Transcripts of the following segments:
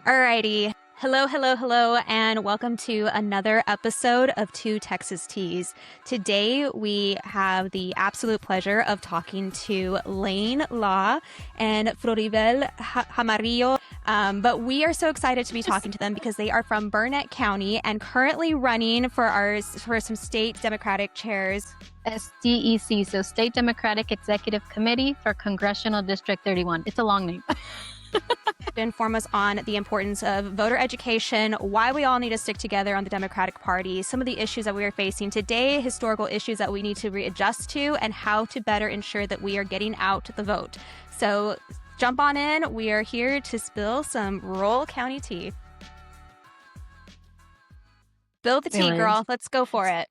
Alrighty. Hello, hello, hello, and welcome to another episode of Two Texas Teas. Today, we have the absolute pleasure of talking to Lane Law and Florisbel Jaramillo. But we are so excited to be talking to them because they are from Burnet County and currently running for some state Democratic chairs. SDEC, so State Democratic Executive Committee for Congressional District 31. It's a long name. To inform us on the importance of voter education, why we all need to stick together on the Democratic Party, some of the issues that we are facing today, historical issues that we need to readjust to, and how to better ensure that we are getting out the vote. So jump on in. We are here to spill some rural county tea. Spill the tea, girl. Let's go for it.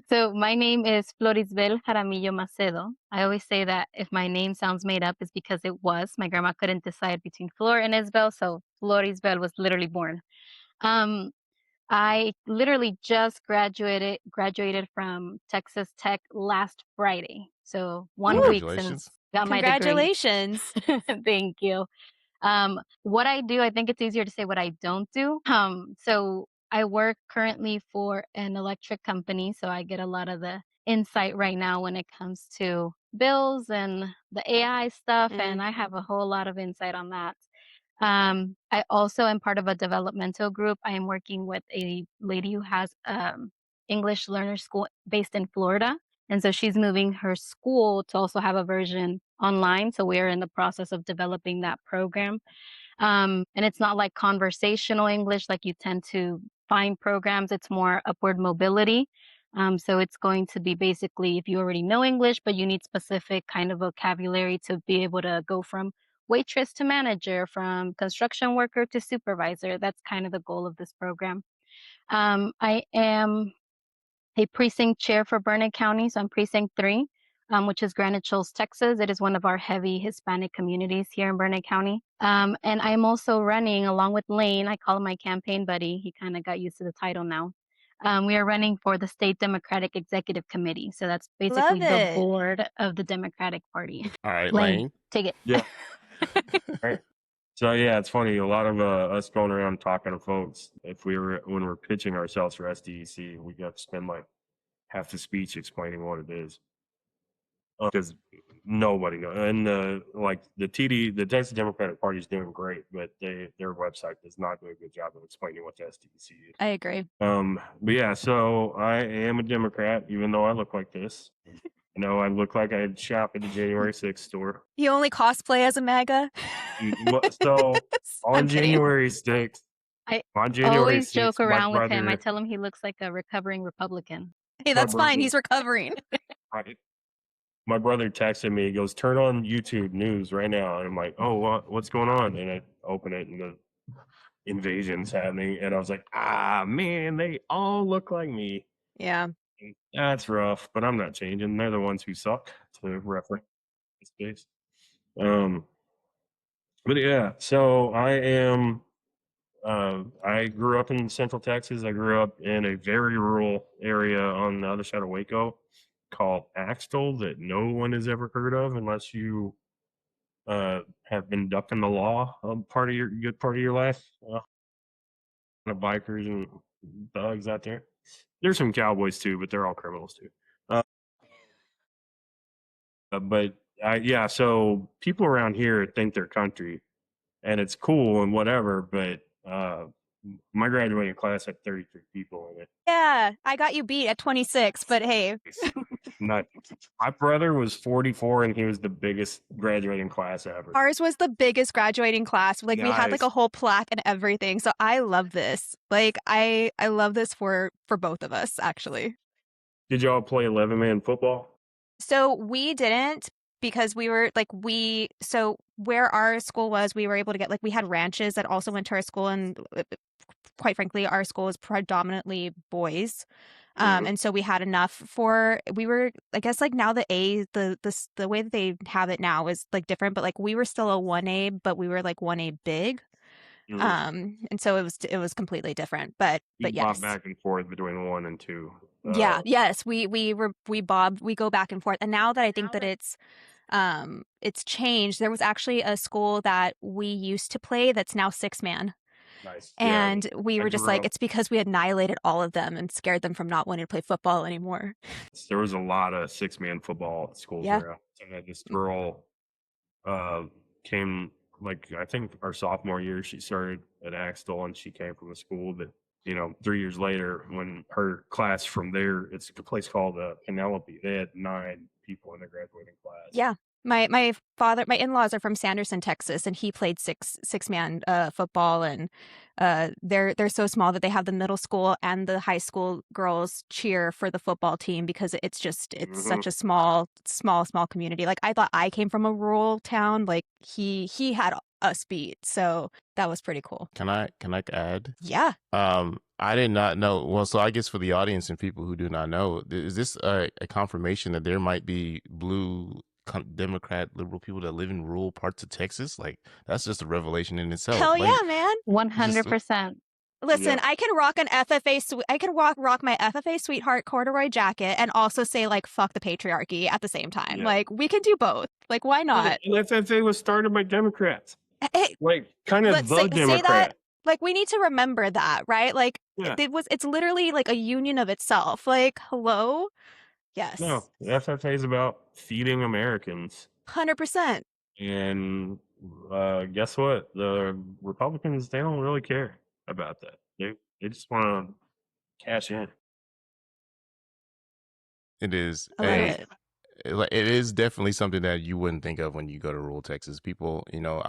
So my name is Florisbel Jaramillo Macedo. I always say that if my name sounds made up, it's because it was. My grandma couldn't decide between Flor and Isbel, so Florisbel was literally born. I literally just graduated from Texas Tech last Friday. So 1 week since got my degree. Congratulations. Thank you. What I do, I think it's easier to say what I don't do. So I work currently for an electric company, so I get a lot of the insight right now when it comes to bills and the AI stuff, and I have a whole lot of insight on that. I also am part of a developmental group. I am working with a lady who has English learner school based in Florida, and so she's moving her school to also have a version online, so we're in the process of developing that program. And it's not like conversational English like you tend to find programs. It's more upward mobility. So it's going to be basically if you already know English, but you need specific kind of vocabulary to be able to go from waitress to manager, from construction worker to supervisor. That's kind of the goal of this program. I am a precinct chair for Burnet County, so I'm precinct 3. Which is Granite Shoals, Texas. It is one of our heavy Hispanic communities here in Burnet County. And I'm also running along with Lane. I call him my campaign buddy. He kind of got used to the title now. We are running for the State Democratic Executive Committee. So that's basically the board of the Democratic Party. All right, Lane. Take it. Yeah. All right. So yeah, it's funny. A lot of us going around talking to folks. When we're pitching ourselves for SDEC, we got to spend like half the speech explaining what it is. Because nobody knows, and the Texas Democratic Party is doing great, but their website does not do a good job of explaining what the SDC is. I agree. But yeah, so I am a Democrat, even though I look like this. I look like I'd shop at the January 6th store. You only cosplay as a MAGA? So on January 6th, I always joke around with him. I tell him he looks like a recovering Republican. Hey, that's fine. He's recovering. Right. My brother texted me, he goes, turn on YouTube news right now. And I'm like, oh, what's going on? And I open it and the invasion's happening. And I was like, man, they all look like me. Yeah. That's rough, but I'm not changing. They're the ones who suck, to reference this case. But yeah, so I am, I grew up in Central Texas. I grew up in a very rural area on the other side of Waco called Axtel that no one has ever heard of unless you have been ducking the law a good part of your life. The bikers and thugs out there. There's some cowboys too, but they're all criminals too. So people around here think they're country, and it's cool and whatever, but my graduating class had 33 people in it. Yeah, I got you beat at 26, but hey. My brother was 44, and he was the biggest graduating class ever. Ours was the biggest graduating class. Like, nice. We had like a whole plaque and everything. So I love this. Like, I love this for both of us, actually. Did y'all play 11-man football? So we didn't, because we were like, so where our school was, we were able to get, like, we had ranches that also went to our school, and quite frankly, our school is predominantly boys. And so we had enough I guess like now the way that they have it now is like different, but like we were still a 1A, but we were like 1A big. And so it was completely different, but yes. Back and forth between 1 and 2. Yes. We go back and forth. And now that I think that it's changed, there was actually a school that we used to play that's now 6-man. Nice. Yeah, And we I were just grew like, up. it's because we annihilated all of them and scared them from not wanting to play football anymore. There was a lot of 6-man football schools Yeah. around. And then this girl uh, came, like, I think our sophomore year, she started at Axtel, and she came from a school that, 3 years later, when her class from there, it's a place called Penelope. They had 9 people in their graduating class. Yeah. My in-laws are from Sanderson, Texas, and he played six-man football, and they're so small that they have the middle school and the high school girls cheer for the football team because it's such a small community. Like, I thought I came from a rural town. Like, he had us beat, so that was pretty cool. Can I add? Yeah. I did not know. Well, so I guess for the audience and people who do not know, is this a confirmation that there might be blue Democrat liberal people that live in rural parts of Texas? Like, that's just a revelation in itself. Hell Like, yeah, man. 100%. Listen, Yeah. I can rock an FFA. I can rock my FFA sweetheart corduroy jacket and also say, like, fuck the patriarchy at the same time. Yeah. Like, we can do both. Like, why not? And FFA was started by Democrats. Hey, Like, kind of let's the say Democrat. that. Like, we need to remember that, right? Like, Yeah. it's literally like a union of itself. Like, hello? Yes. No, the FFA is about feeding Americans. 100%. And guess what? The Republicans, they don't really care about that. They just want to cash in. it is I love it. it is definitely something that you wouldn't think of when you go to rural Texas. People,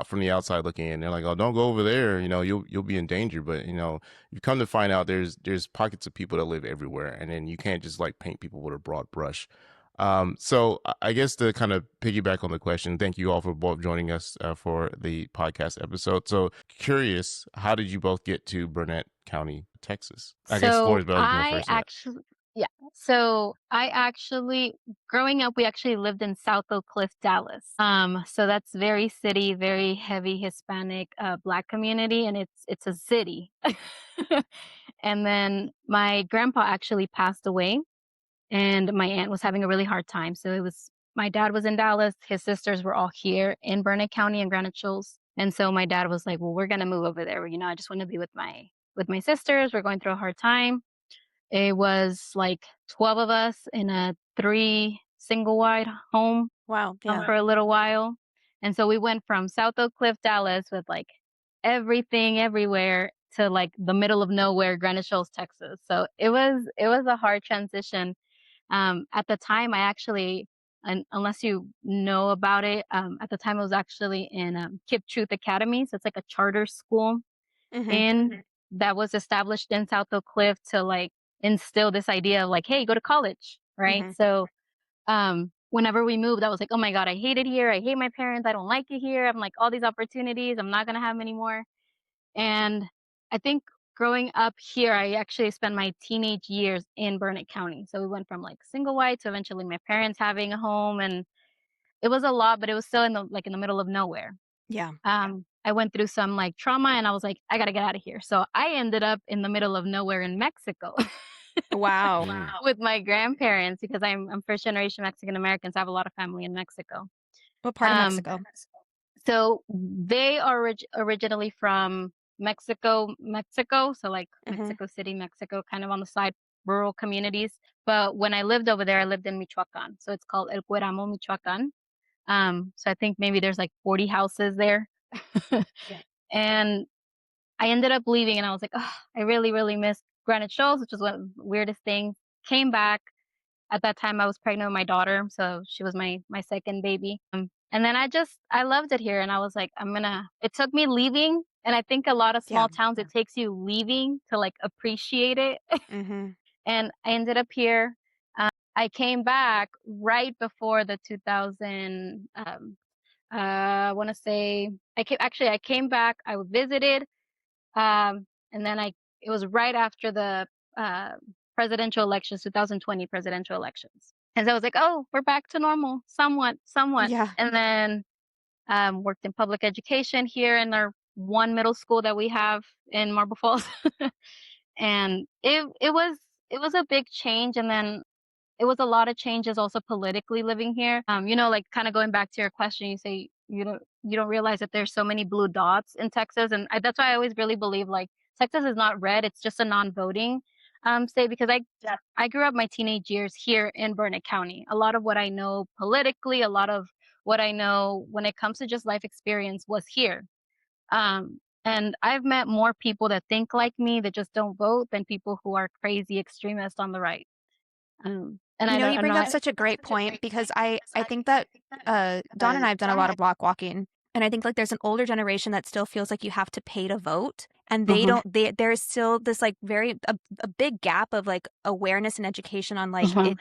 from the outside looking in, they're like, "Oh, don't go over there. You'll be in danger." But you come to find out there's pockets of people that live everywhere, and then you can't just like paint people with a broad brush. So I guess to kind of piggyback on the question, thank you all for both joining us for the podcast episode. So curious, how did you both get to Burnet County, Texas? I guess So Florisbel, you I go first. Yeah. actually, yeah. So I actually, growing up, we actually lived in South Oak Cliff, Dallas. So that's very city, very heavy Hispanic, Black community, and it's a city. And then my grandpa actually passed away, and my aunt was having a really hard time. So my dad was in Dallas, his sisters were all here in Burnet County and Granite Shoals. And so my dad was like, well, we're gonna move over there. I just want to be with my sisters. We're going through a hard time. It was like 12 of us in a 3 single wide home Wow. Yeah. for a little while. And so we went from South Oak Cliff, Dallas with like everything everywhere to like the middle of nowhere, Granite Shoals, Texas. So it was a hard transition. At the time, I actually, unless you know about it, at the time I was actually in Kip Truth Academy. So it's like a charter school Mhm. that was established in South Oak Cliff to like instill this idea of like, hey, go to college, right? Mhm. So whenever we moved, I was like, oh my God, I hate it here. I hate my parents. I don't like it here. I'm like, all these opportunities, I'm not gonna have many more. And I think growing up here, I actually spent my teenage years in Burnet County. So we went from like single white to eventually my parents having a home, and it was a lot, but it was still in the middle of nowhere. Yeah. I went through some like trauma, and I was like, I gotta get out of here. So I ended up in the middle of nowhere in Mexico Wow. with my grandparents because I'm first generation Mexican American, so I have a lot of family in Mexico. What part of Um, Mexico? So they are originally from Mexico, so like Mhm. Mexico City, Mexico, kind of on the side, rural communities. But when I lived over there, I lived in Michoacan. So it's called El Cueramo, Michoacan. So I think maybe there's like 40 houses there. And I ended up leaving, and I was like, oh, I really, really miss Granite Shoals, which is one of the weirdest things. Came back. At that time, I was pregnant with my daughter, so she was my second baby. And then I loved it here, and I was like, it took me leaving, and I think a lot of small towns, it takes you leaving to like appreciate it. Mhm. And I ended up here. I came back right before the 2000, I want to say, I came back, I visited, and then it was right after the presidential elections, 2020 presidential elections. And so I was like, oh, we're back to normal, somewhat. Yeah. And then worked in public education here in our one middle school that we have in Marble Falls. And it was a big change. And then it was a lot of changes also politically living here. Like kind of going back to your question, you say you don't realize that there's so many blue dots in Texas, and that's why I always really believe like Texas is not red; it's just a non-voting state. Because I grew up my teenage years here in Burnet County. A lot of what I know politically, a lot of what I know when it comes to just life experience was here. And I've met more people that think like me that just don't vote than people who are crazy extremists on the right. And You I know, don't, you I'm bring up not. such a great point because I think that Don and I have done a lot of block walking, and I think like there's an older generation that still feels like you have to pay to vote, and they Mhm. don't. There's still this like a big gap of like awareness and education on like Mhm.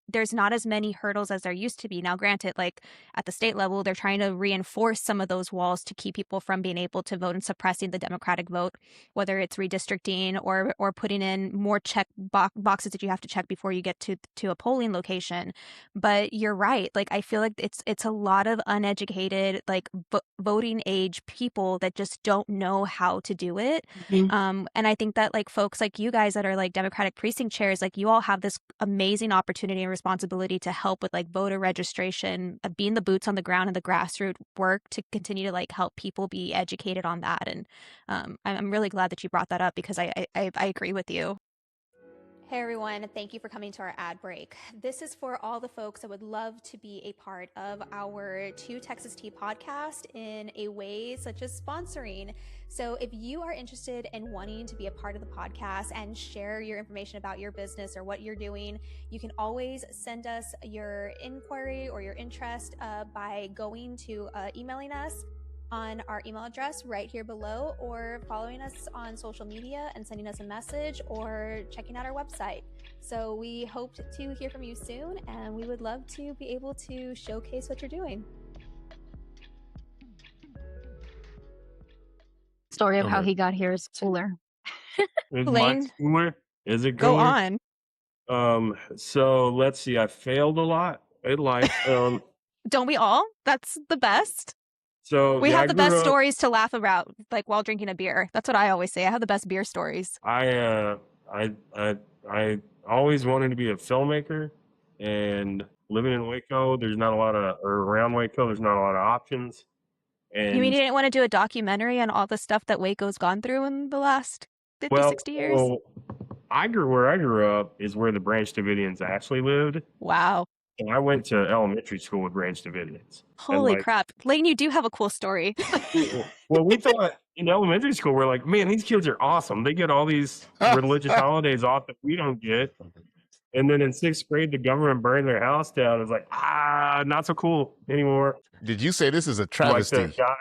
there's not as many hurdles as there used to be. Now, granted, like at the state level, they're trying to reinforce some of those walls to keep people from being able to vote and suppressing the Democratic vote, whether it's redistricting or putting in more boxes that you have to check before you get to a polling location. But you're right. Like I feel like it's a lot of uneducated like voting age people that just don't know how to do it. Mhm. And I think that like folks like you guys that are like Democratic precinct chairs, like you all have this amazing opportunity and responsibility to help with like voter registration, being the boots on the ground and the grassroots work to continue to like help people be educated on that. And I'm really glad that you brought that up because I agree with you. Hey everyone, thank you for coming to our ad break. This is for all the folks that would love to be a part of our Two Texas Tea podcast in a way such as sponsoring. So if you are interested in wanting to be a part of the podcast and share your information about your business or what you're doing, you can always send us your inquiry or your interest by going to emailing us on our email address right here below, or following us on social media and sending us a message, or checking out our website. So we hope to hear from you soon, and we would love to be able to showcase what you're doing. Story of how Okay. he got here is cooler. Is Lane, mine cooler? Is it go cooler? on. So let's see. I failed a lot in life. Don't we all? That's the best. So We yeah, have I the best grew up. stories to laugh about, like while drinking a beer. That's what I always say. I have the best beer stories. I always wanted to be a filmmaker, and living in Waco, there's not a lot of, or around Waco, there's not a lot of options. You mean And you didn't want to do a documentary on all the stuff that Waco's gone through in the last 50, 60 years? well, where I grew up is where the Branch Davidians actually lived. Wow. And I went to elementary school with Branch Davidians. And Holy like, crap. Lane, you do have a cool story. well, we thought in elementary school, we're like, man, these kids are awesome. They get all these religious holidays off that we don't get. And then in sixth grade, the government burned their house down. It's like, not so cool anymore. Did you say this is a Like travesty? the guy,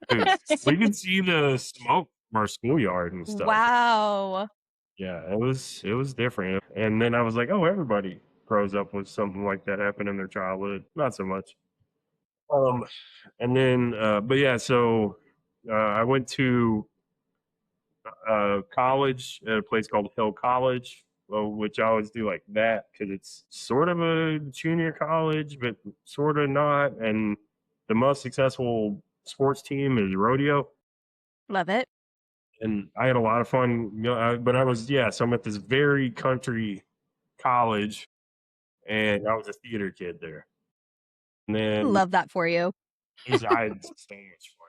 dude, we could see the smoke from our schoolyard and stuff. Wow. Yeah, it was different. And then I was like, oh, everybody grows up with something like that happen in their childhood. Not so much. And then, but yeah, so I went to college at a place called Hill College, which I always do like that because it's sort of a junior college, but sort of not. And the most successful sports team is rodeo. Love it. And I had a lot of fun, but so I'm at this very country college, and I was a theater kid there. And then Love that for you. I had so much fun.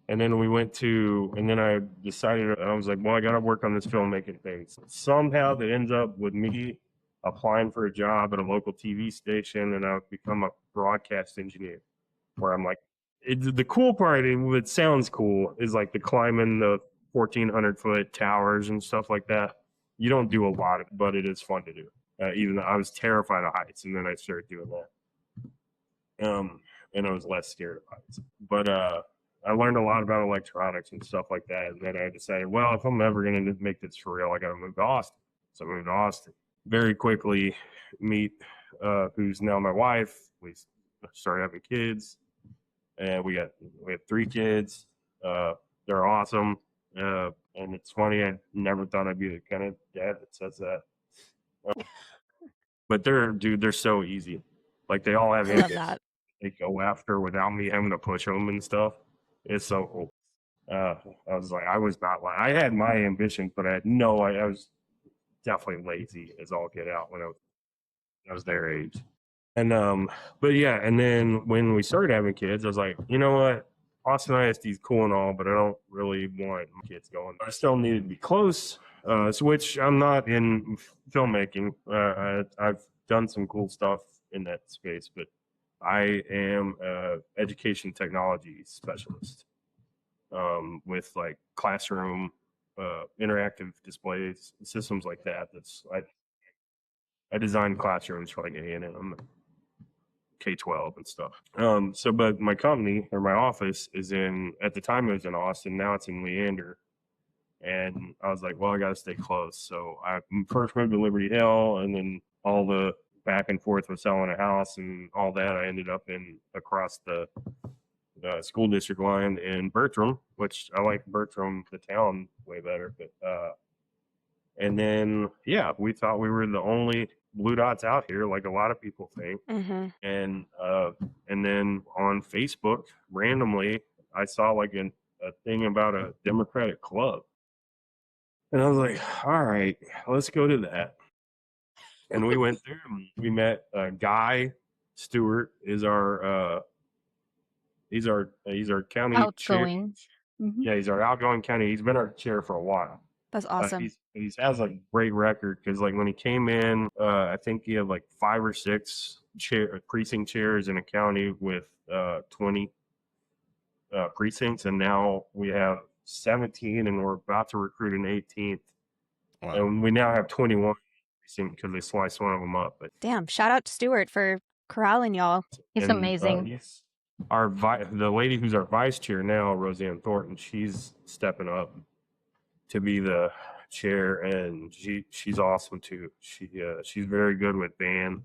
And then I decided, I was like, well, I got to work on this filmmaking thing. So somehow that ends up with me applying for a job at a local TV station, and I've become a broadcast engineer, where I'm like, the cool part, it sounds cool, is like the climbing the 1,400-foot towers and stuff like that. You don't do a lot of it, but it is fun to do. Even though I was terrified of heights, and then I started doing that. And I was less scared of heights. But I learned a lot about electronics and stuff like that. And then I decided, well, if I'm ever going to make this for real, I got to move to Austin. So I moved to Austin. Very quickly meet who's now my wife. We started having kids, and we have 3 kids. They're awesome. And it's funny, I never thought I'd be the kind of dad that says that. But they're so easy. Like they all have I love that. they go after without me having to push them and stuff. It's so cool. I was not like, I had my ambitions, but I was definitely lazy as all get out when I was their age. but yeah, and then when we started having kids, I was like, you know what? Austin ISD is cool and all, but I don't really want my kids going. I still needed to be close, which I'm not in filmmaking. I've done some cool stuff in that space, but I am an education technology specialist with like classroom interactive displays, systems like that. I designed classrooms for like A&M, K-12 and stuff. But my company or my office is at the time it was in Austin, now it's in Leander. And I was like, well, I got to stay close. So I first moved to Liberty Hill, and then all the back and forth with selling a house and all that, I ended up across the school district line in Bertram, which I like Bertram, the town, way better. But and then, yeah, we thought we were the only blue dots out here, like a lot of people think. Mm-hmm. And then on Facebook, randomly, I saw like a thing about a Democratic club. And I was like, all right, let's go to that. And we went there and we met Guy Stewart is he's our county Outgoing. chair. Yeah, he's our outgoing county. He's been our chair for a while. That's awesome. He has a great record because like when he came in, I think he had like 5 or 6 precinct chairs in a county with 20 precincts, and now we have 17, and we're about to recruit an 18th. Wow. And we now have 21 precincts because they sliced one of them up. But damn, shout out to Stuart for corralling y'all. He's amazing. The lady who's our vice chair now, Roseanne Thornton, she's stepping up to be the chair, and she's awesome too. She's very good with band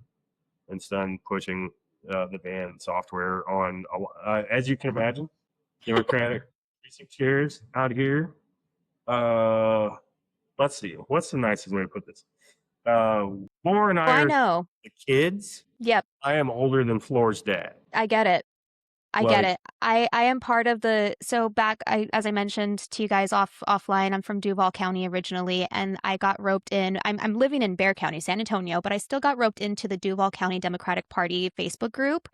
and stuff, pushing the band software on, as you can imagine, Democratic precinct chairs out here. Let's see, what's the nicest way to put this? Floor and I are the kids. Yep. I am older than Floor's dad. I get it. I get it. I am part of so back, as I mentioned to you guys offline, I'm from Duval County originally, and I got roped in. I'm living in Bexar County, San Antonio, but I still got roped into the Duval County Democratic Party Facebook group.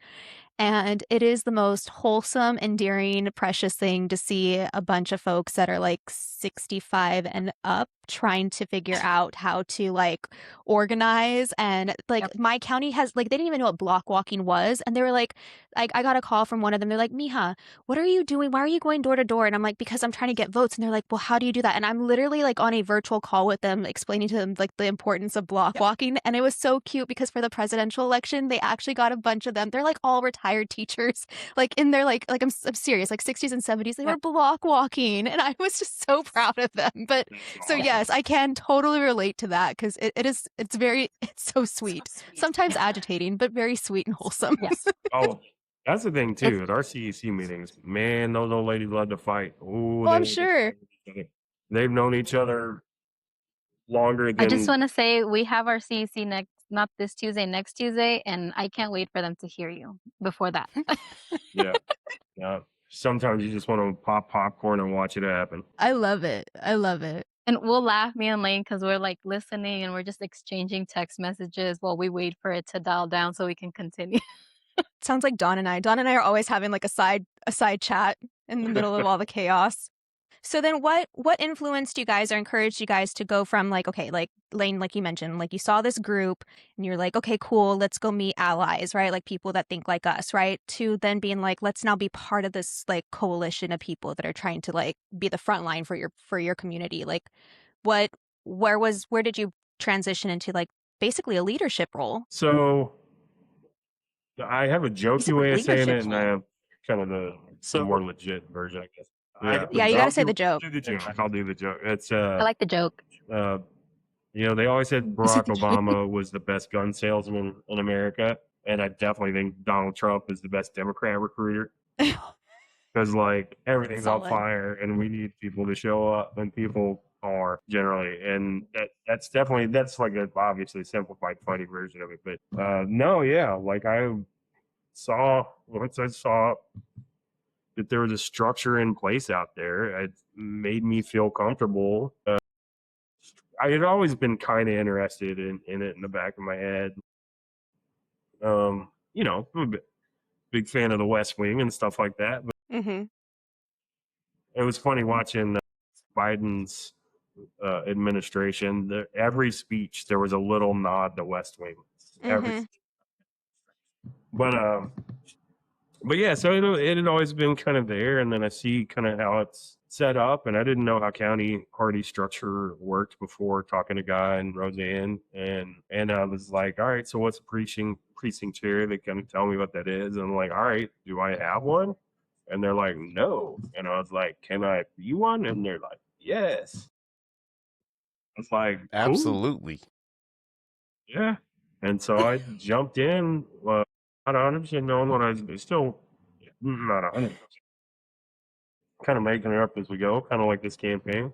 And it is the most wholesome, endearing, precious thing to see a bunch of folks that are like 65 and up trying to figure out how to like organize. And like my county has like, they didn't even know what block walking was. And they were like, I got a call from one of them. They're like, Mija, what are you doing? Why are you going door to door? And I'm like, because I'm trying to get votes. And they're like, well, how do you do that? And I'm literally like on a virtual call with them, explaining to them like the importance of block walking. And it was so cute because for the presidential election, they actually got a bunch of them. They're like all retired teachers, like in their like I'm serious, like 60s and 70s. They were block walking, and I was just so proud of them. But so yes, I can totally relate to that because it's so sweet. Sometimes agitating, but very sweet and wholesome. Yes. Oh, that's the thing too. At our CEC meetings, man, those old ladies love to fight. Oh, I'm sure they've known each other longer than. I just want to say we have our CEC not this Tuesday, next Tuesday, and I can't wait for them to hear you before that. Yeah. Sometimes you just want to pop popcorn and watch it happen. I love it. And we'll laugh, me and Lane, because we're like listening and we're just exchanging text messages while we wait for it to dial down so we can continue. Sounds like Don and I. Don and I are always having like a side chat in the middle of all the chaos. So then what influenced you guys or encouraged you guys to go from like, okay, like Lane, like you mentioned, like you saw this group and you're like, okay, cool, let's go meet allies, right? Like people that think like us, right? To then being like, let's now be part of this like coalition of people that are trying to like be the front line for your community. Like where did you transition into like basically a leadership role? So I have a jokey way of saying it, and I have kind of the more legit version, I guess. Yeah, you got to say the joke. I'll do the joke. It's I like the joke. They always said Barack Obama was the best gun salesman in America, and I definitely think Donald Trump is the best Democrat recruiter because like everything's on fire, and we need people to show up, and people are generally, and that's like a obviously simplified, funny version of it. But like once I saw that there was a structure in place out there, it made me feel comfortable. I had always been kind of interested in it in the back of my head. You know, I'm a big fan of the West Wing and stuff like that. But Mm-hmm. it was funny watching Biden's administration. Every speech there was a little nod to West Wing. Mm-hmm. But yeah, so it had always been kind of there, and then I see kind of how it's set up, and I didn't know how county party structure worked before talking to Guy and Roseanne, and I was like, all right, so what's a precinct chair? They kind of tell me what that is, and I'm like, all right, do I have one? And they're like, no, and I was like, can I be one? And they're like, yes. It's like, cool. Absolutely. Yeah, and so I jumped in. Not 100% knowing what I was still not 100%. Kind of making it up as we go, kind of like this campaign.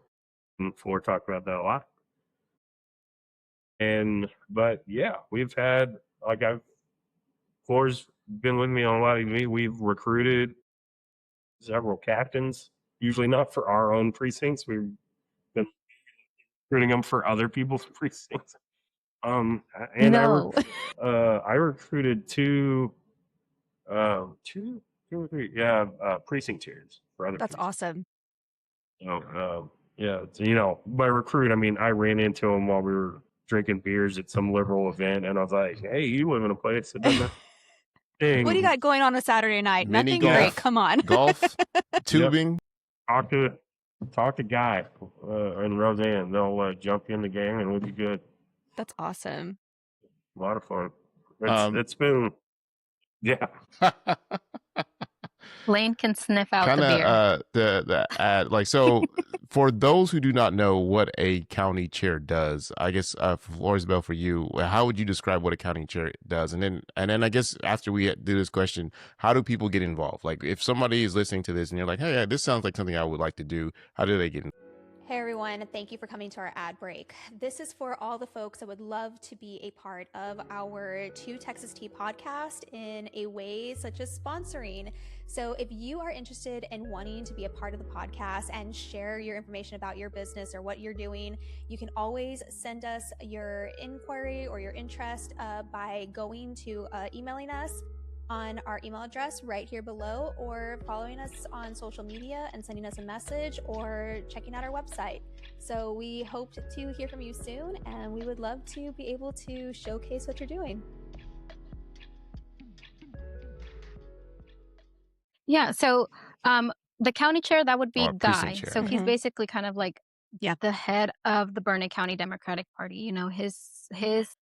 And Floor talked about that a lot. But yeah, we've had Floor's been with me on a lot of me. We've recruited several captains, usually not for our own precincts. We've been recruiting them for other people's precincts. And No. I recruited two or three, precinct chairs for other. That's awesome. So, yeah, so, you know, by recruit, I mean I ran into him while we were drinking beers at some liberal event, and I was like, "Hey, you live in a place that doesn't." What do you got going on a Saturday night? Mini Nothing golf. great. Come on. Golf, tubing. Talk to Guy and Roseanne. They'll jump in the gang, and we'll be good. That's awesome. A lot of fun. It's been, yeah. Lane can sniff out Kind the beer. of the ad, like, so for those who do not know what a county chair does, I guess Florisbel, for you, how would you describe what a county chair does? And then I guess after we do this question, how do people get involved? Like, if somebody is listening to this and you're like, hey, this sounds like something I would like to do, how do they get involved? Hey everyone, thank you for coming to our ad break. This is for all the folks that would love to be a part of our Two Texas Tea podcast in a way such as sponsoring. So if you are interested in wanting to be a part of the podcast and share your information about your business or what you're doing, you can always send us your inquiry or your interest by going to emailing us on our email address right here below, or following us on social media and sending us a message, or checking out our website. So we hope to hear from you soon, and we would love to be able to showcase what you're doing. Yeah, so the county chair, that would be Guy. Chair. So he's basically kind of like the head of the Burnet County Democratic Party, you know, his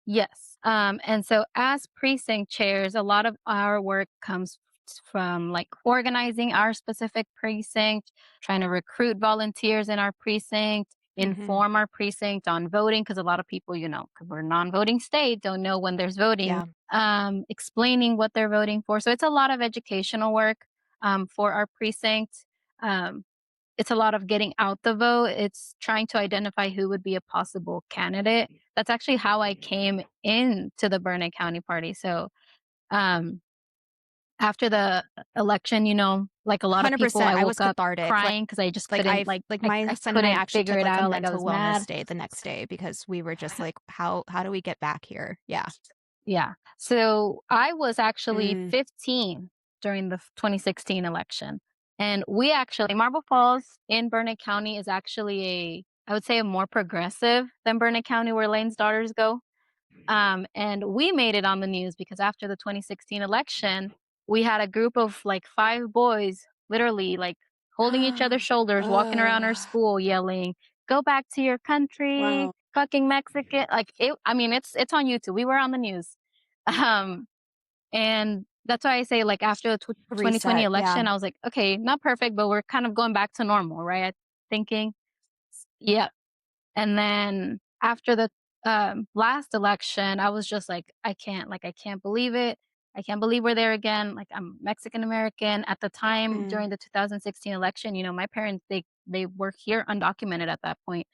yes. And so as precinct chairs, a lot of our work comes from like organizing our specific precinct, trying to recruit volunteers in our precinct, inform our precinct on voting, because a lot of people, you know, because we're a non-voting state, don't know when there's voting, explaining what they're voting for. So it's a lot of educational work for our precinct. It's a lot of getting out the vote. It's trying to identify who would be a possible candidate. That's actually how I came into the Burnet County Party. So after the election, you know, like a lot of people, I was woke up cathartic, crying because I just couldn't, my I son and I couldn't actually figure took it like a out. Like I mental was mad. wellness day the next day because we were just like, how do we get back here? Yeah. Yeah. So I was actually 15 during the 2016 election. And we actually, Marble Falls in Burnet County is actually I would say a more progressive than Burnet County, where Lane's daughters go. And we made it on the news because after the 2016 election, we had a group of like 5 boys, literally like holding each other's shoulders, walking around our school yelling, "Go back to your country, fucking Mexican." Like it's on YouTube. We were on the news. And that's why I say, like, after the 2020 election, I was like, okay, not perfect, but we're kind of going back to normal, right? Thinking, yeah. And then after the last election, I was just like, I can't believe it. I can't believe we're there again. Like, I'm Mexican American. At the time during the 2016 election, you know, my parents, they were here undocumented at that point.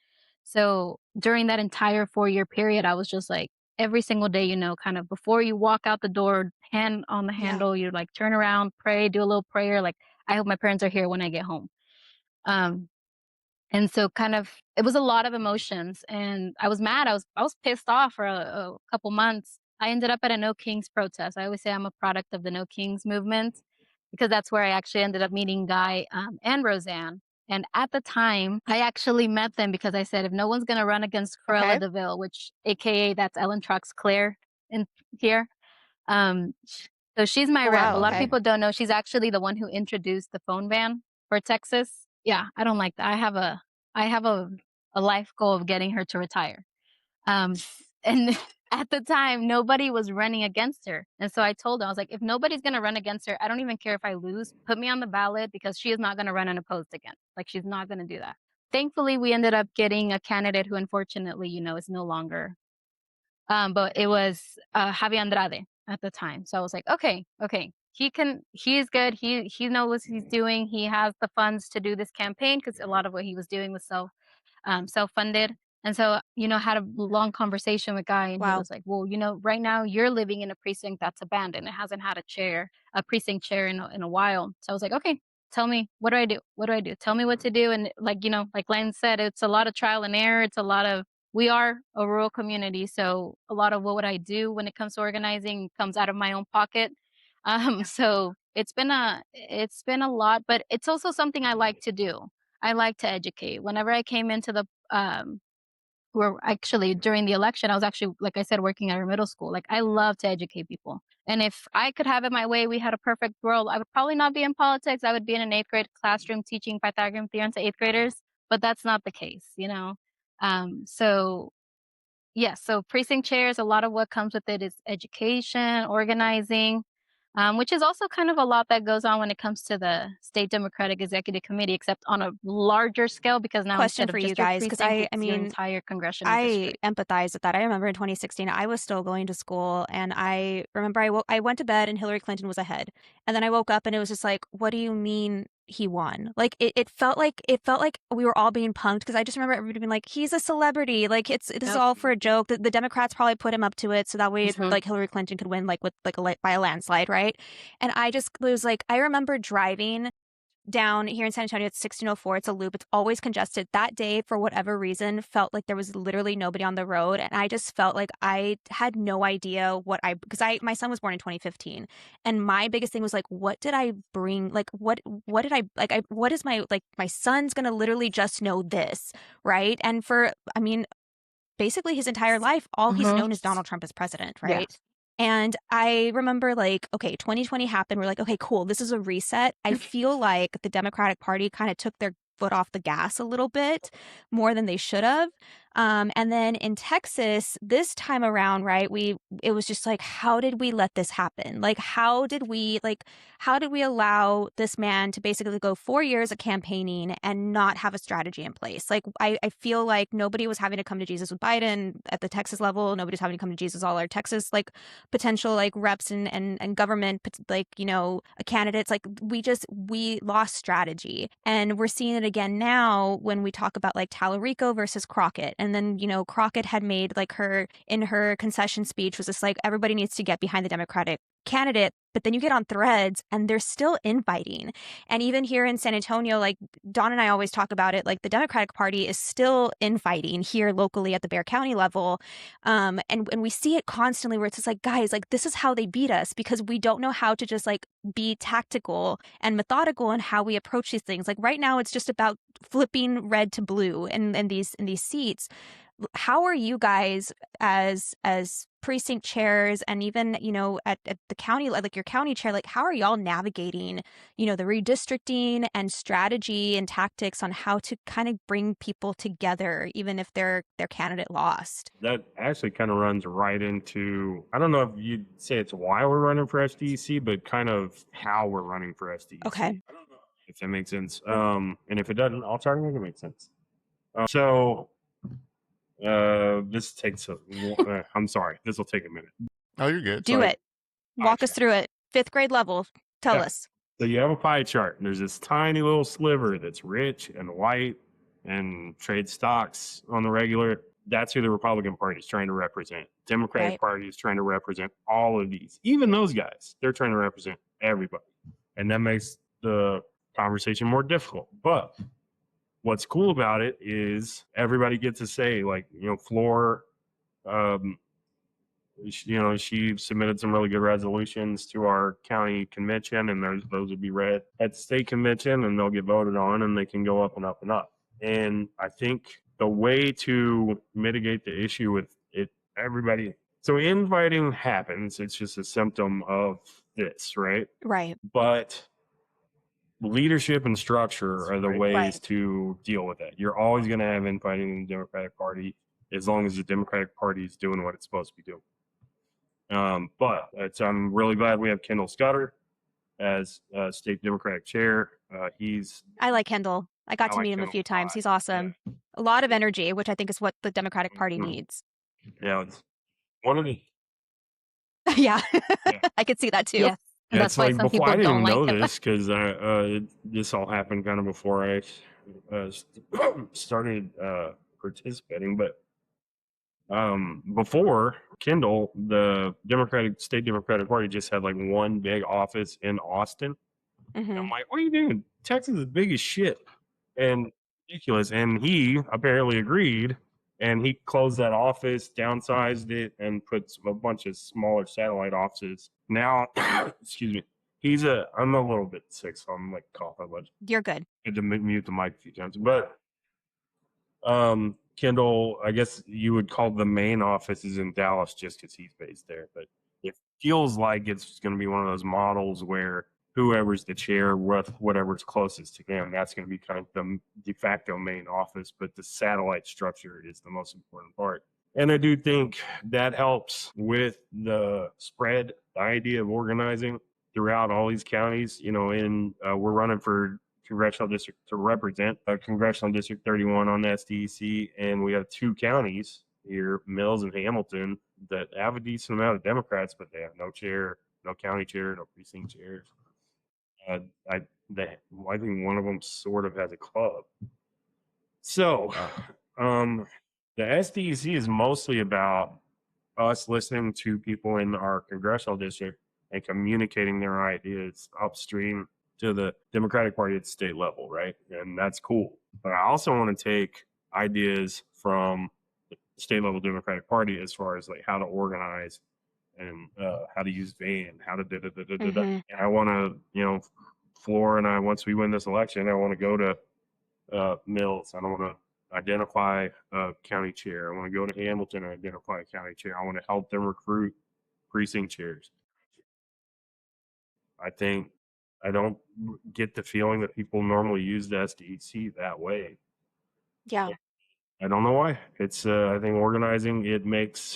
So during that entire 4-year period, I was just like, every single day, you know, kind of before you walk out the door, hand on the handle, you like turn around, pray, do a little prayer. Like, I hope my parents are here when I get home. And so kind of, it was a lot of emotions, and I was mad. I was pissed off for a couple months. I ended up at a No Kings protest. I always say I'm a product of the No Kings movement because that's where I actually ended up meeting Guy and Roseanne. And at the time, I actually met them because I said, if no one's going to run against Cruella Okay. DeVille, which AKA that's Ellen Truck's Claire in here. So she's my Oh, rep. wow, A lot of okay. people don't know she's actually the one who introduced the phone ban for Texas. Yeah, I don't like that. I have a life goal of getting her to retire. And at the time, nobody was running against her. And so I told her, I was like, if nobody's going to run against her, I don't even care if I lose. Put me on the ballot because she is not going to run unopposed again. Like, she's not going to do that. Thankfully, we ended up getting a candidate who, unfortunately, is no longer. But it was Javi Andrade at the time. So I was like, okay, he's good. He knows what he's doing. He has the funds to do this campaign because a lot of what he was doing was self-funded. And so, had a long conversation with Guy, and he Wow. was like, well, right now you're living in a precinct that's abandoned. It hasn't had a precinct chair in a while. So I was like, okay, tell me, what do I do? What do I do? Tell me what to do. And like Len said, it's a lot of trial and error. We are a rural community. So a lot of what would I do when it comes to organizing comes out of my own pocket. So it's been a lot, but it's also something I like to do. I like to educate. Whenever I came into the were actually during the election, I was actually, like I said, working at a middle school. Like, I love to educate people. And if I could have it my way, we had a perfect world, I would probably not be in politics. I would be in an 8th grade classroom teaching Pythagorean theorem to 8th graders, but that's not the case, So yes, so precinct chairs, a lot of what comes with it is education, organizing, which is also kind of a lot that goes on when it comes to the State Democratic Executive Committee, except on a larger scale, because now Question instead for of you just your guys, because precinct, it's your mean, entire congressional I district. empathize with that. I remember in 2016, I was still going to school, and I remember I went to bed and Hillary Clinton was ahead, and then I woke up and it was just like, what do you mean he won? Like, it felt like we were all being punked, because I just remember everybody being like, he's a celebrity, like this is Yep. all for a joke. The Democrats probably put him up to it so that way Mhm. like Hillary Clinton could win like with like by a landslide, right? And I just was like, I remember driving down here in San Antonio. It's 1604. It's a loop. It's always congested. That day, for whatever reason, felt like there was literally nobody on the road. And I just felt like I had no idea because my son was born in 2015. And my biggest thing was like, what did I bring? Like, what did I, like, what is my son's going to literally just know this, right? And basically his entire life, all he's known is Donald Trump as president, right? Yes. And I remember, like, okay, 2020 happened. We're like, okay, cool. This is a reset. I feel like the Democratic Party kind of took their foot off the gas a little bit more than they should have. And then in Texas, this time around, right, it was just like, how did we let this happen? Like, how did we allow this man to basically go 4 years of campaigning and not have a strategy in place? Like, I feel like nobody was having to come to Jesus with Biden at the Texas level. Nobody's having to come to Jesus, all our Texas, like, potential, like, reps and government, like, candidates. Like, we lost strategy. And we're seeing it again now when we talk about, like, Talarico versus Crockett. And then, Crockett had made, like, in her concession speech was just like, everybody needs to get behind the Democratic candidate. But then you get on Threads and they're still infighting. And even here in San Antonio, like, Don and I always talk about it, like, the Democratic Party is still infighting here locally at the Bexar County level. And we see it constantly where it's just like, guys, like, this is how they beat us, because we don't know how to just, like, be tactical and methodical in how we approach these things. Like, right now it's just about flipping red to blue in these seats. How are you guys as precinct chairs, and even, at the county, like your county chair, like, how are y'all navigating, the redistricting and strategy and tactics on how to kind of bring people together, even if their candidate lost? That actually kind of runs right into, I don't know if you'd say it's why we're running for SDEC, but kind of how we're running for SDEC. Okay. I don't know if that makes sense. And if it doesn't, I'll try to make it make sense. This takes I'm sorry, this will take a minute. Oh, you're good. Do it. Walk us through it. 5th grade level. Tell us. So you have a pie chart, and there's this tiny little sliver that's rich and white and trades stocks on the regular. That's who the Republican Party is trying to represent. Democratic Party is trying to represent all of these. Even those guys, they're trying to represent everybody. And that makes the conversation more difficult. But what's cool about it is everybody gets to say, like, Floor she submitted some really good resolutions to our county convention, and those would be read at the state convention, and they'll get voted on, and they can go up and up and up. And I think the way to mitigate the issue with it, everybody. So infighting happens. It's just a symptom of this, right? Right. But leadership and structure are the ways to deal with it. You're always going to have infighting in the Democratic Party as long as the Democratic Party is doing what it's supposed to be doing. But I'm really glad we have Kendall Scudder as state Democratic chair. I like Kendall. I got to meet him a few times. He's awesome. Yeah. A lot of energy, which I think is what the Democratic Party needs. Yeah, it's one of the. Yeah, I could see that too. Yeah. That's why some people don't like him. I didn't know this because this all happened kind of before I started participating. But before Kendall, the State Democratic Party just had like one big office in Austin. Mm-hmm. I'm like, what are you doing? Texas is big as shit and ridiculous. And he apparently agreed, and he closed that office, downsized it, and put a bunch of smaller satellite offices. Now, excuse me, I'm a little bit sick, so I'm like coughing a bunch. You're good. I had to mute the mic a few times. But Kendall, I guess you would call the main office is in Dallas just because he's based there. But it feels like it's going to be one of those models where whoever's the chair with whatever's closest to him, that's going to be kind of the de facto main office. But the satellite structure is the most important part. And I do think that helps with the spread, the idea of organizing throughout all these counties. We're running for Congressional District to represent Congressional District 31 on the SDEC, and we have 2 counties here, Mills and Hamilton, that have a decent amount of Democrats, but they have no chair, no county chair, no precinct chairs. I think one of them sort of has a club. So, the SDEC is mostly about us listening to people in our congressional district and communicating their ideas upstream to the Democratic Party at the state level, right? And that's cool. But I also want to take ideas from the state level Democratic Party as far as like how to organize and how to use van, how to mm-hmm. And I want to, Flora and I, once we win this election, I want to go to Mills. I don't want to identify a county chair. I want to go to Hamilton and identify a county chair. I want to help them recruit precinct chairs. I don't get the feeling that people normally use the SDEC that way. Yeah. I don't know why. It's, I think organizing,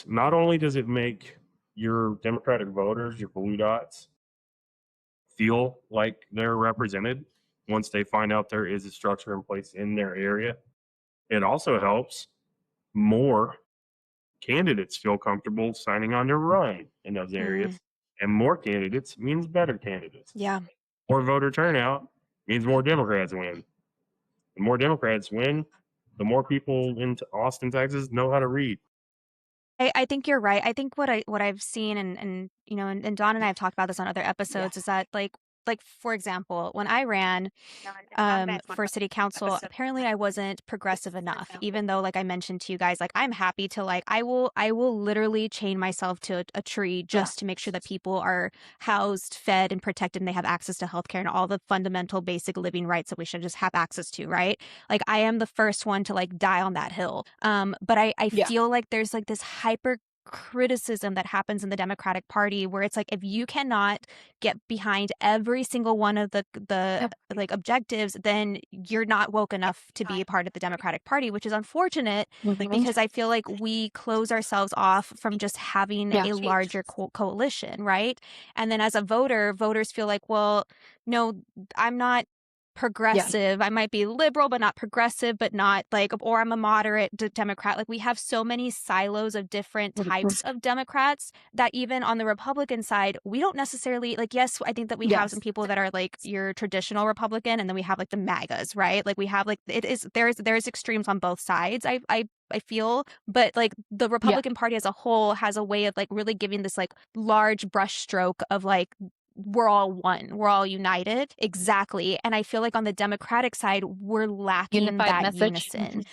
not only does it make your Democratic voters, your blue dots, feel like they're represented once they find out there is a structure in place in their area, it also helps more candidates feel comfortable signing on to run in those areas. Mm-hmm. And more candidates means better candidates. Yeah. More voter turnout means more Democrats win. The more Democrats win, the more people in Austin, Texas know how to read. I think you're right. I think what I've seen and Don and I have talked about this on other episodes is that like for example, when I ran for city council, apparently I wasn't progressive enough, even though like I mentioned to you guys, like I'm happy to like I will literally chain myself to a tree just to make sure that people are housed, fed, and protected, and they have access to healthcare and all the fundamental basic living rights that we should just have access to, right? Like I am the first one to like die on that hill. But I feel like there's like this hyper criticism that happens in the Democratic Party where it's like if you cannot get behind every single one of the like objectives, then you're not woke enough to be a part of the Democratic Party, which is unfortunate because I feel like we close ourselves off from just having a larger coalition, right? And then as a voter, voters feel like, well, no, I'm not progressive. I might be liberal, but not progressive, but not like, or I'm a moderate Democrat. Like we have so many silos of different types of Democrats that even on the Republican side, we don't necessarily like, yes, I think that we have some people that are like your traditional Republican, and then we have like the MAGAs, right? Like we have like, there's extremes on both sides. I feel, but like the Republican Party as a whole has a way of like really giving this like large brush stroke of like, we're all one. We're all united. Exactly. And I feel like on the Democratic side, we're lacking that unison.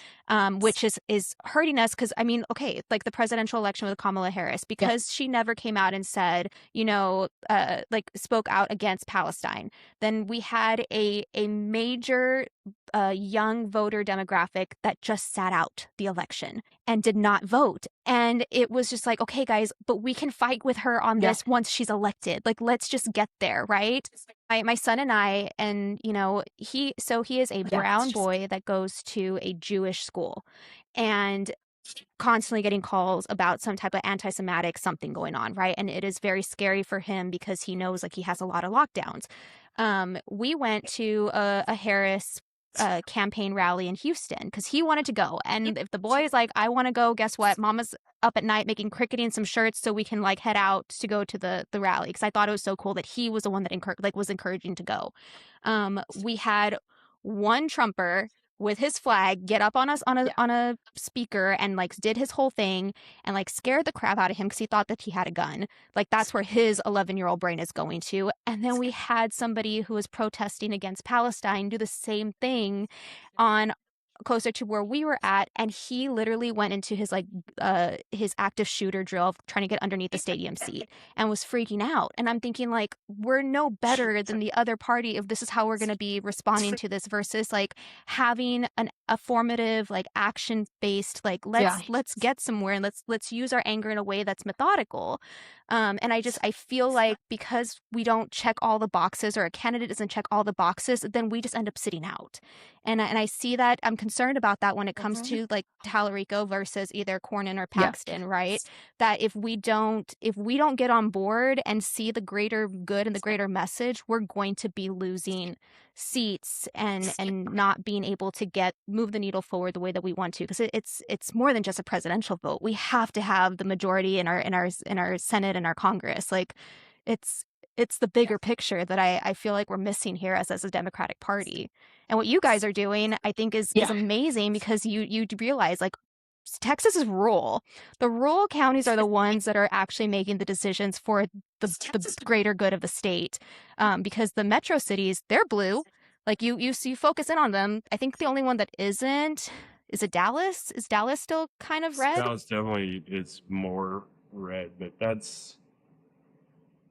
which is hurting us because, I mean, okay, like the presidential election with Kamala Harris, because she never came out and said, like spoke out against Palestine. Then we had a major young voter demographic that just sat out the election and did not vote. And it was just like, okay, guys, but we can fight with her on this once she's elected. Like, let's just get there, right? My son and I, and he is a brown boy that goes to a Jewish school, and constantly getting calls about some type of anti-Semitic something going on, right? And it is very scary for him because he knows like he has a lot of lockdowns. We went to a Harris campaign rally in Houston because he wanted to go. And if the boy is like, I want to go, guess what? Mama's up at night making cricketing some shirts so we can like head out to go to the rally, because I thought it was so cool that he was the one that was encouraging to go. We had one Trumper with his flag get up on us on a speaker and like did his whole thing and like scared the crap out of him because he thought that he had a gun. Like that's where his 11-year-old brain is going to. And then we had somebody who was protesting against Palestine do the same thing on closer to where we were at, and he literally went into his his active shooter drill trying to get underneath the stadium seat and was freaking out. And I'm thinking like, we're no better than the other party if this is how we're going to be responding to this, versus like having a formative like action based like let's get somewhere and let's use our anger in a way that's methodical. And I feel like because we don't check all the boxes, or a candidate doesn't check all the boxes, then we just end up sitting out. And I see that. I'm concerned about that when it comes to like Talarico versus either Cornyn or Paxton, right? That if we don't get on board and see the greater good and the greater message, we're going to be losing seats and not being able to move the needle forward the way that we want to, because it's more than just a presidential vote. We have to have the majority in our Senate and our Congress. Like it's the bigger picture that I feel like we're missing here as a Democratic Party. And what you guys are doing, I think is amazing, because you realize like Texas is rural. The rural counties are the ones that are actually making the decisions for the greater good of the state, because the metro cities, they're blue. Like you focus in on them. I think the only one that isn't, is it Dallas? Is Dallas still kind of red? Dallas definitely is more red, but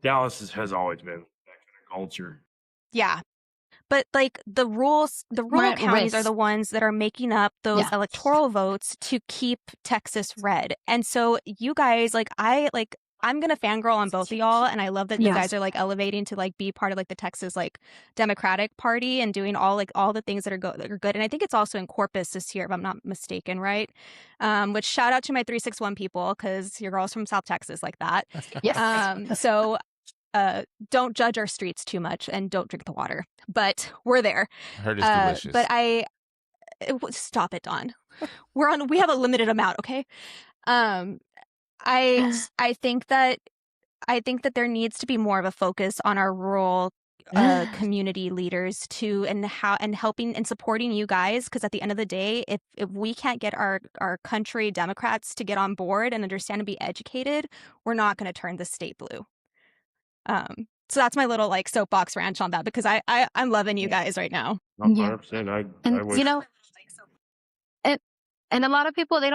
Dallas has always been that kind of culture. Yeah. But like the rural counties are the ones that are making up those electoral votes to keep Texas red. And so you guys, I'm going to fangirl on both of y'all. And I love that you guys are like elevating to like be part of like the Texas like Democratic Party and doing all the things that are good. And I think it's also in Corpus this year, if I'm not mistaken, right? Which shout out to my 361 people, because your girl's from South Texas like that. So don't judge our streets too much and don't drink the water, but we're there. I heard it's delicious. But stop it, Dawn. We have a limited amount. Okay. I think that there needs to be more of a focus on our rural community leaders and helping and supporting you guys, because at the end of the day, if we can't get our country Democrats to get on board and understand and be educated, we're not going to turn the state blue. So that's my little like soapbox ranch on that, because I'm loving you guys right now. 100%. I wish. And a lot of people, they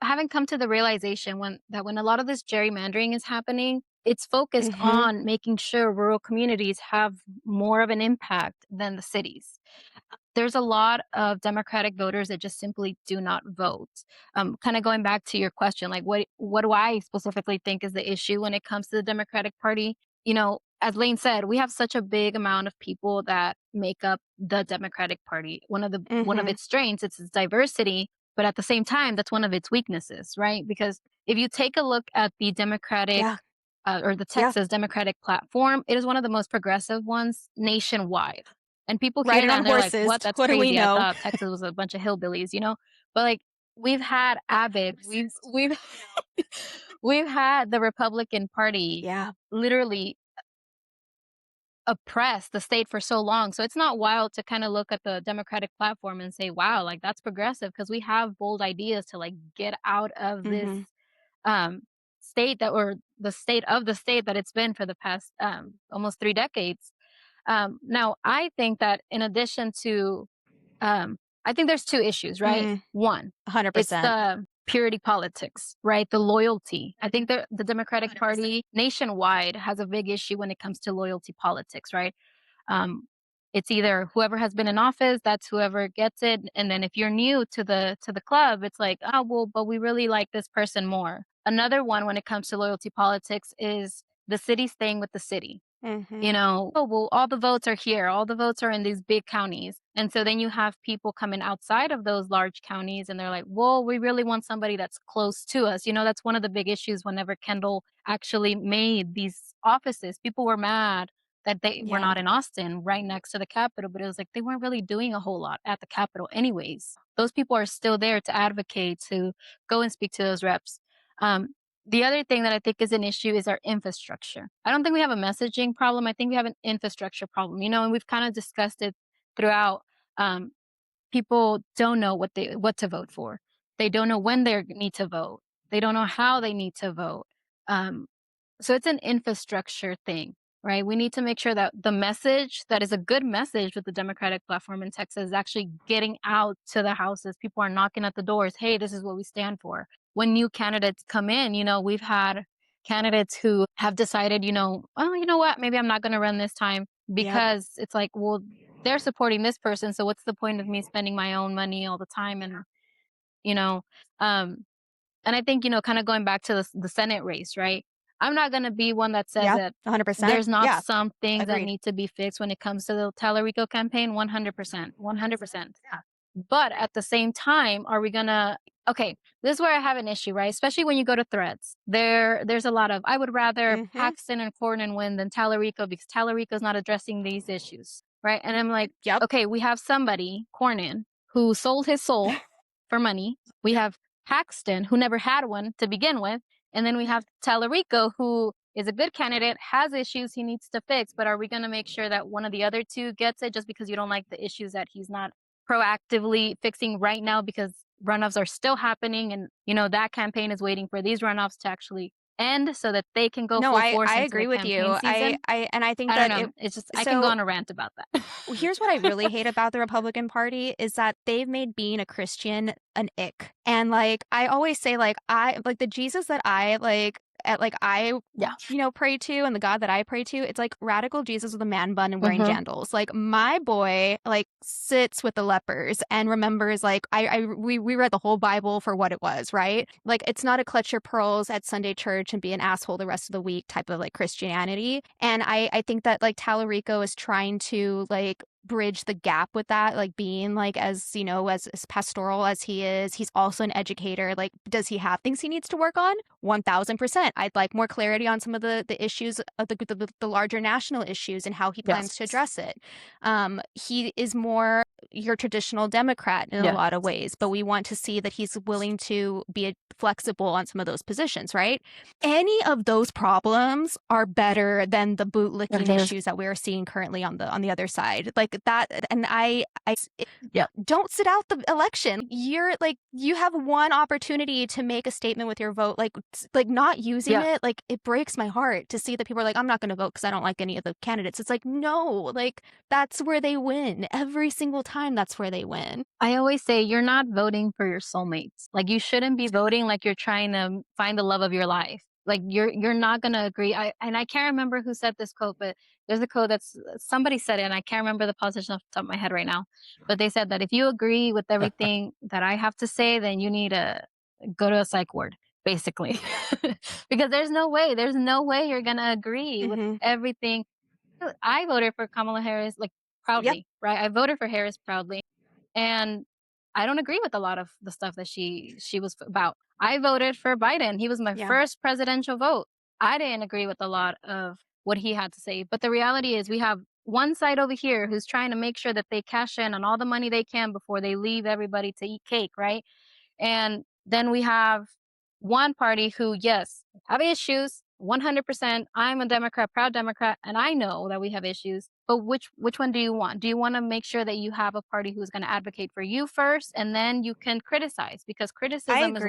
haven't come to the realization when a lot of this gerrymandering is happening, it's focused on making sure rural communities have more of an impact than the cities. There's a lot of Democratic voters that just simply do not vote. Kind of going back to your question, like what do I specifically think is the issue when it comes to the Democratic Party? As Lane said, we have such a big amount of people that make up the Democratic Party. One of its strengths, it's its diversity, but at the same time, that's one of its weaknesses, right? Because if you take a look at the Democratic or the Texas Democratic platform, it is one of the most progressive ones nationwide. And people hear that and they're like, what? That's crazy. Do we know? I thought Texas was a bunch of hillbillies, But like, we've had Abbott, we've had the Republican Party literally oppress the state for so long. So it's not wild to kind of look at the Democratic platform and say, wow, like that's progressive, because we have bold ideas to like get out of this state or the state of the state that it's been for the past almost 3 decades. Now, I think that in addition to, I I think there's two issues, right? One, it's 100%. the purity politics, right? The loyalty. I think the Democratic 100%. Party nationwide has a big issue when it comes to loyalty politics, right? Um, it's either whoever has been in office, that's whoever gets it, and then if you're new to the club, it's like, oh well, but we really like this person more. Another one when it comes to loyalty politics is the city staying with the city. You know, oh well, all the votes are here, all the votes are in these big counties, and so then you have people coming outside of those large counties, and they're like, well, we really want somebody that's close to us. You know, that's one of the big issues. Whenever Kendall actually made these offices, people were mad that they were Yeah. not in Austin, right next to the Capitol, but it was like they weren't really doing a whole lot at the Capitol anyways. Those people are still there to advocate, to go and speak to those reps. The other thing that I think is an issue is our infrastructure. I don't think we have a messaging problem. I think we have an infrastructure problem, you know, and we've kind of discussed it throughout. People don't know what to vote for. They don't know when they need to vote. They don't know how they need to vote. So it's an infrastructure thing, right? We need to make sure that the message that is a good message with the Democratic platform in Texas is actually getting out to the houses. People are knocking at the doors. Hey, this is what we stand for. When new candidates come in, you know, we've had candidates who have decided, you know, well, you know what, maybe I'm not going to run this time because it's like, well, they're supporting this person. So what's the point of me spending my own money all the time? And, you know, and I think, you know, kind of going back to the Senate race, right? I'm not going to be one that says that 100%. there's not Yeah. some things that Agreed. need to be fixed when it comes to the Talarico campaign. 100%. 100%. Yeah. But at the same time, are we gonna? Okay, this is where I have an issue, right? Especially when you go to threads. There's a lot of I would rather Paxton and Cornyn win than Talarico because Talarico's not addressing these issues, right? And I'm like, Yep. okay, we have somebody, Cornyn, who sold his soul for money. We have Paxton, who never had one to begin with, and then we have Talarico, who is a good candidate, has issues he needs to fix. But are we going to make sure that one of the other two gets it just because you don't like the issues that he's not proactively fixing right now because runoffs are still happening, and you know that campaign is waiting for these runoffs to actually end so that they can go No, full force I into agree the with you. campaign season. I think I don't that know. It's just I can go on a rant about that. Here's what I really hate about the Republican Party is that they've made being a Christian an ick. And like I always say, like I like the Jesus that I like you know, pray to, and the God that I pray to, it's like radical Jesus with a man bun and wearing jandals. Like my boy like sits with the lepers and remembers like we read the whole Bible for what it was, right? Like it's not a clutch your pearls at Sunday church and be an asshole the rest of the week type of like Christianity. And I think that like Talarico is trying to like bridge the gap with that, like being like as you know as pastoral as he is. He's also an educator. Like does he have things he needs to work on? 1000%. I'd like more clarity on some of the issues of the larger national issues and how he plans to address it. He is more your traditional Democrat in a lot of ways, but we want to see that he's willing to be flexible on some of those positions, right? Any of those problems are better than the bootlicking issues that we're seeing currently on the other side. Like that, and I don't sit out the election. You're like you have one opportunity to make a statement with your vote. Like not using it, like it breaks my heart to see that people are like, I'm not going to vote because I don't like any of the candidates. It's like, no, like that's where they win every single time. That's where they win. I always say you're not voting for your soulmates. Like you shouldn't be voting like you're trying to find the love of your life. Like you're not going to agree. I can't remember who said this quote, but there's a quote that's somebody said it, and I can't remember the politician off the top of my head right now. But they said that if you agree with everything that I have to say, then you need to go to a psych ward, basically, because there's no way you're going to agree with everything. I voted for Kamala Harris, like proudly, right? I voted for Harris proudly, and I don't agree with a lot of the stuff that she was about. I voted for Biden. He was my first presidential vote. I didn't agree with a lot of what he had to say. But the reality is we have one side over here who's trying to make sure that they cash in on all the money they can before they leave everybody to eat cake, right? And then we have one party who, yes, have issues, 100%. I'm a Democrat, proud Democrat, and I know that we have issues. But which one do you want? Do you want to make sure that you have a party who's going to advocate for you first, and then you can criticize? Because criticism is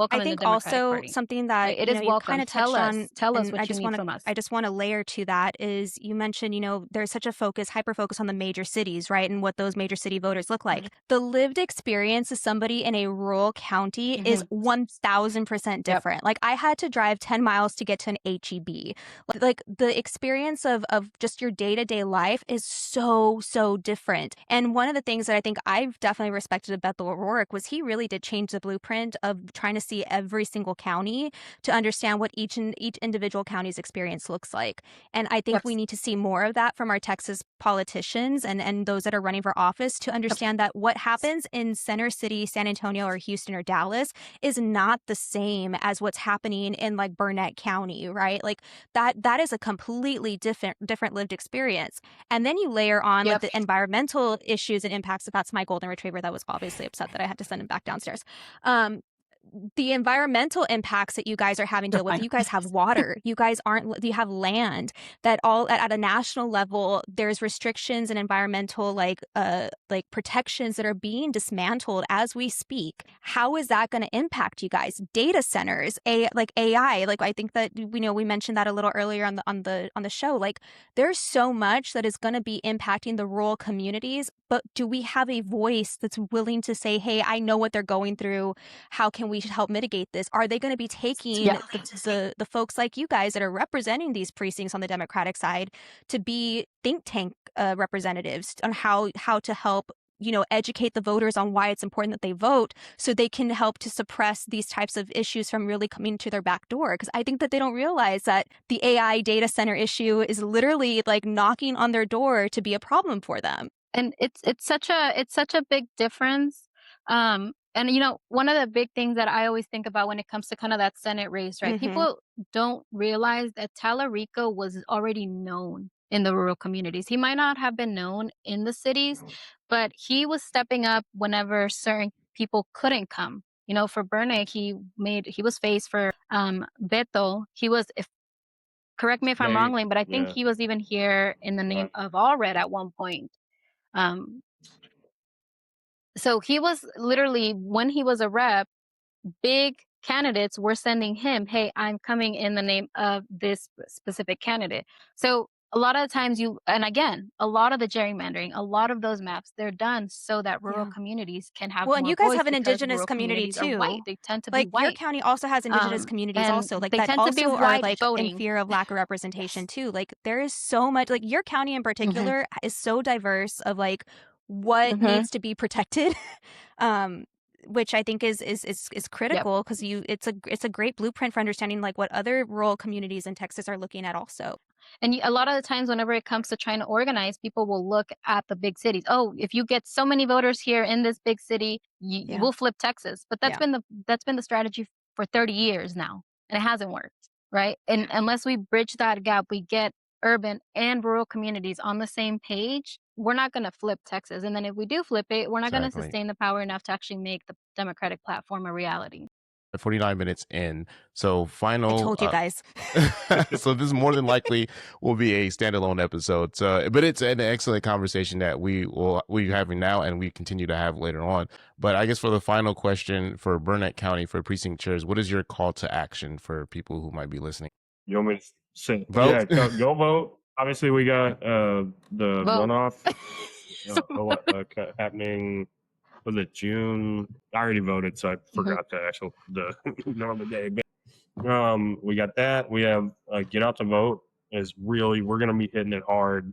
welcome I in the think Democratic also Party. something that Right? It is you welcome. kind of touched on, Tell us and what you need from us. I just want to layer to that is you mentioned, there's such a hyper focus on the major cities, right, and what those major city voters look like. The lived experience of somebody in a rural county is 1,000% different. Like I had to drive 10 miles to get to an HEB. Like the experience of just your day-to-day life is so different. And one of the things that I think I've definitely respected about Beto O'Rourke was he really did change the blueprint of trying to see every single county to understand what each individual county's experience looks like. And I think we need to see more of that from our Texas politicians and those that are running for office to understand that what happens in Center City, San Antonio, or Houston or Dallas is not the same as what's happening in like Burnet County, right? Like that is a completely different lived experience. And then you layer on like the environmental issues and impacts. That's my golden retriever that was obviously upset that I had to send him back downstairs. The environmental impacts that you guys are having to deal with. You guys have water. You have land that all at a national level, there's restrictions and environmental like protections that are being dismantled as we speak. How is that going to impact you guys? Data centers, like AI, like I think that we mentioned that a little earlier on the show. Like there's so much that is going to be impacting the rural communities, but do we have a voice that's willing to say, hey, I know what they're going through. How can we help mitigate this? Are they going to be taking the folks like you guys that are representing these precincts on the Democratic side to be think tank representatives on how to help educate the voters on why it's important that they vote so they can help to suppress these types of issues from really coming to their back door? Because I think that they don't realize that the AI data center issue is literally like knocking on their door to be a problem for them. And it's such a big difference. And one of the big things that I always think about when it comes to kind of that Senate race, right? People don't realize that Talarico was already known in the rural communities. He might not have been known in the cities, but he was stepping up whenever certain people couldn't come. For Burnet, he was faced for Beto. He was, correct me if I'm wrong, Lane, but I think he was even here in the name of All Red at one point. So he was literally, when he was a rep, big candidates were sending him, hey, I'm coming in the name of this specific candidate. So a lot of the times and again, a lot of the gerrymandering, a lot of those maps, they're done so that rural communities can have more and you guys voice have an indigenous community too. White. They tend to be white. Your county also has indigenous communities also. Like they that tend also to be are like voting. in fear of lack of representation too. Like there is so much, like your county in particular is so diverse of like what needs to be protected. Which I think is critical because it's a great blueprint for understanding like what other rural communities in Texas are looking at also. And a lot of the times whenever it comes to trying to organize, people will look at the big cities. Oh, if you get so many voters here in this big city, you will flip Texas. But that's been the strategy for 30 years now, and it hasn't worked, right? And unless we bridge that gap, we get urban and rural communities on the same page, we're not going to flip Texas. And then if we do flip it, we're not going to sustain the power enough to actually make the Democratic platform a reality. 49 minutes in. So final. I told you guys. So this more than likely will be a standalone episode. So, but it's an excellent conversation that we're having now and we continue to have later on. But I guess for the final question for Burnet County, for precinct chairs, what is your call to action for people who might be listening? You want me to say vote? Yeah, go vote. Obviously, we got the runoff happening. Was it June? I already voted, so I forgot the normal day. But we got that. We have get out to vote is really, we're going to be hitting it hard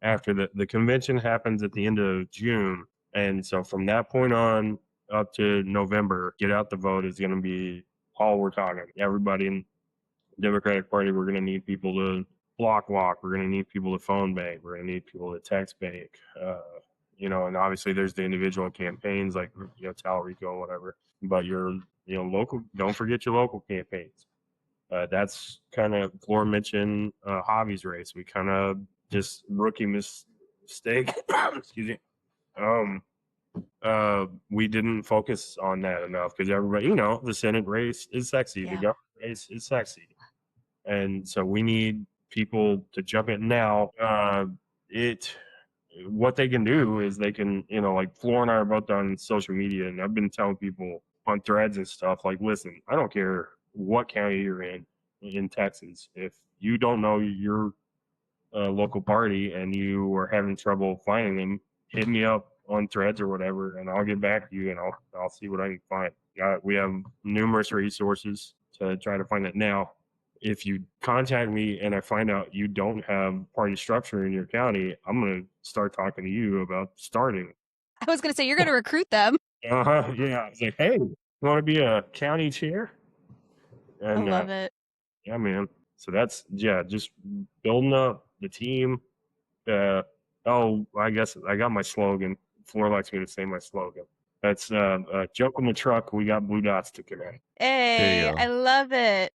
after the convention happens at the end of June. And so from that point on up to November, get out to vote is going to be all we're talking. Everybody in the Democratic Party, we're going to need people to block walk. We're going to need people to phone bank. We're going to need people to text bank. And obviously there's the individual campaigns like, Talarico, whatever, but your, local, don't forget your local campaigns. That's kind of, Flora mentioned Javi's race. We kind of just rookie mistake, excuse me. We didn't focus on that enough because everybody, the Senate race is sexy. The government race is sexy. And so we need people to jump in now. What they can do is they can, like Flora and I are both on social media, and I've been telling people on threads and stuff. Like, listen, I don't care what county you're in Texas. If you don't know your local party and you are having trouble finding them, hit me up on threads or whatever, and I'll get back to you and I'll see what I can find. We have numerous resources to try to find it. Now, if you contact me and I find out you don't have party structure in your county, I'm going to start talking to you about starting. I was going to say, you're going to recruit them. Yeah. I was like, hey, you want to be a county chair? And, I love it. Yeah, man. So that's, just building up the team. I guess I got my slogan. Floor likes me to say my slogan. That's jump in the truck. We got blue dots to connect. Hey, I love it.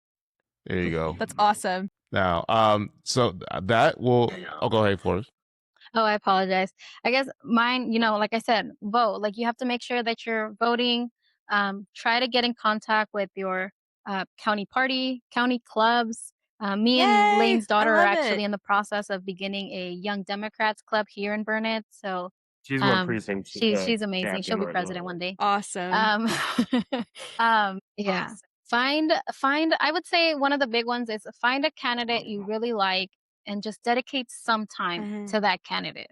There you go. That's awesome. Now, so that will. Oh, go ahead, Flores. Oh, I apologize. I guess mine, like I said, vote. Like you have to make sure that you're voting. Try to get in contact with your county party, county clubs. Me and Lane's daughter are actually in the process of beginning a Young Democrats club here in Burnet. So she's my precinct. She's amazing. She'll be president one day. Awesome. Yeah. Find. I would say one of the big ones is find a candidate you really like and just dedicate some time to that candidate.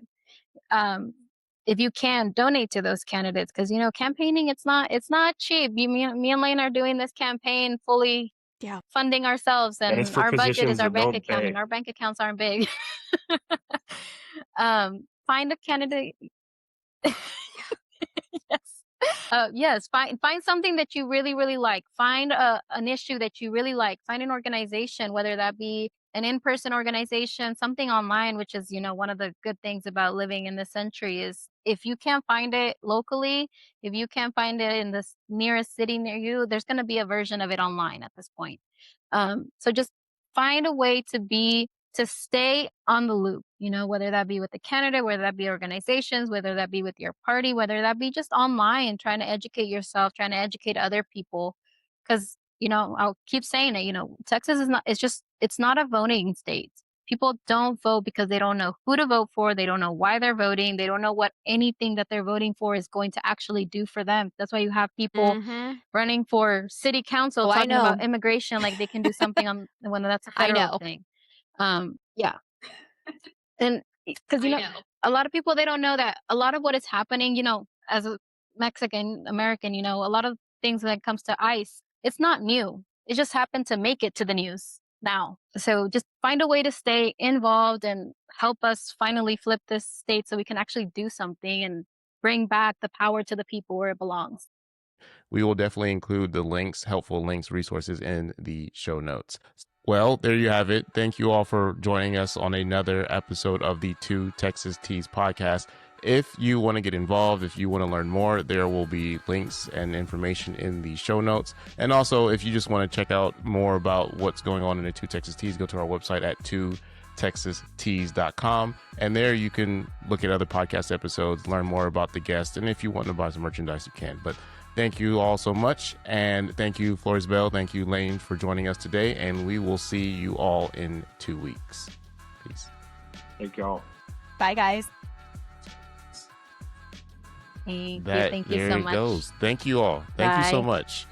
If you can, donate to those candidates because campaigning it's not cheap. Me and Lane are doing this campaign fully funding ourselves, and our budget is our bank account, and our bank accounts aren't big. Find a candidate. Yes. Find something that you really, really like. Find an issue that you really like. Find an organization, whether that be an in-person organization, something online, which is, one of the good things about living in this century is if you can't find it locally, if you can't find it in the nearest city near you, there's going to be a version of it online at this point. So just find a way to stay on the loop, whether that be with the candidate, whether that be organizations, whether that be with your party, whether that be just online, trying to educate yourself, trying to educate other people. Because, I'll keep saying it, Texas it's not a voting state. People don't vote because they don't know who to vote for. They don't know why they're voting. They don't know what anything that they're voting for is going to actually do for them. That's why you have people running for city council talking about immigration like they can do something on when that's a federal thing. Yeah. And because, a lot of people, they don't know that a lot of what is happening, as a Mexican American, a lot of things when it comes to ICE, it's not new. It just happened to make it to the news now. So just find a way to stay involved and help us finally flip this state so we can actually do something and bring back the power to the people where it belongs. We will definitely include the links, helpful links, resources in the show notes. Well, there you have it. Thank you all for joining us on another episode of the Two Texas Teas podcast. If you want to get involved, if you want to learn more, there will be links and information in the show notes. And also, if you just want to check out more about what's going on in the Two Texas Teas, go to our website at twotexasteas.com. And there you can look at other podcast episodes, learn more about the guests. And if you want to buy some merchandise, you can. But thank you all so much. And thank you, Florisbel. Thank you, Lane, for joining us today. And we will see you all in 2 weeks. Peace. Thank y'all. Bye, guys. Thank you so much. Thank you all. Thank you so much.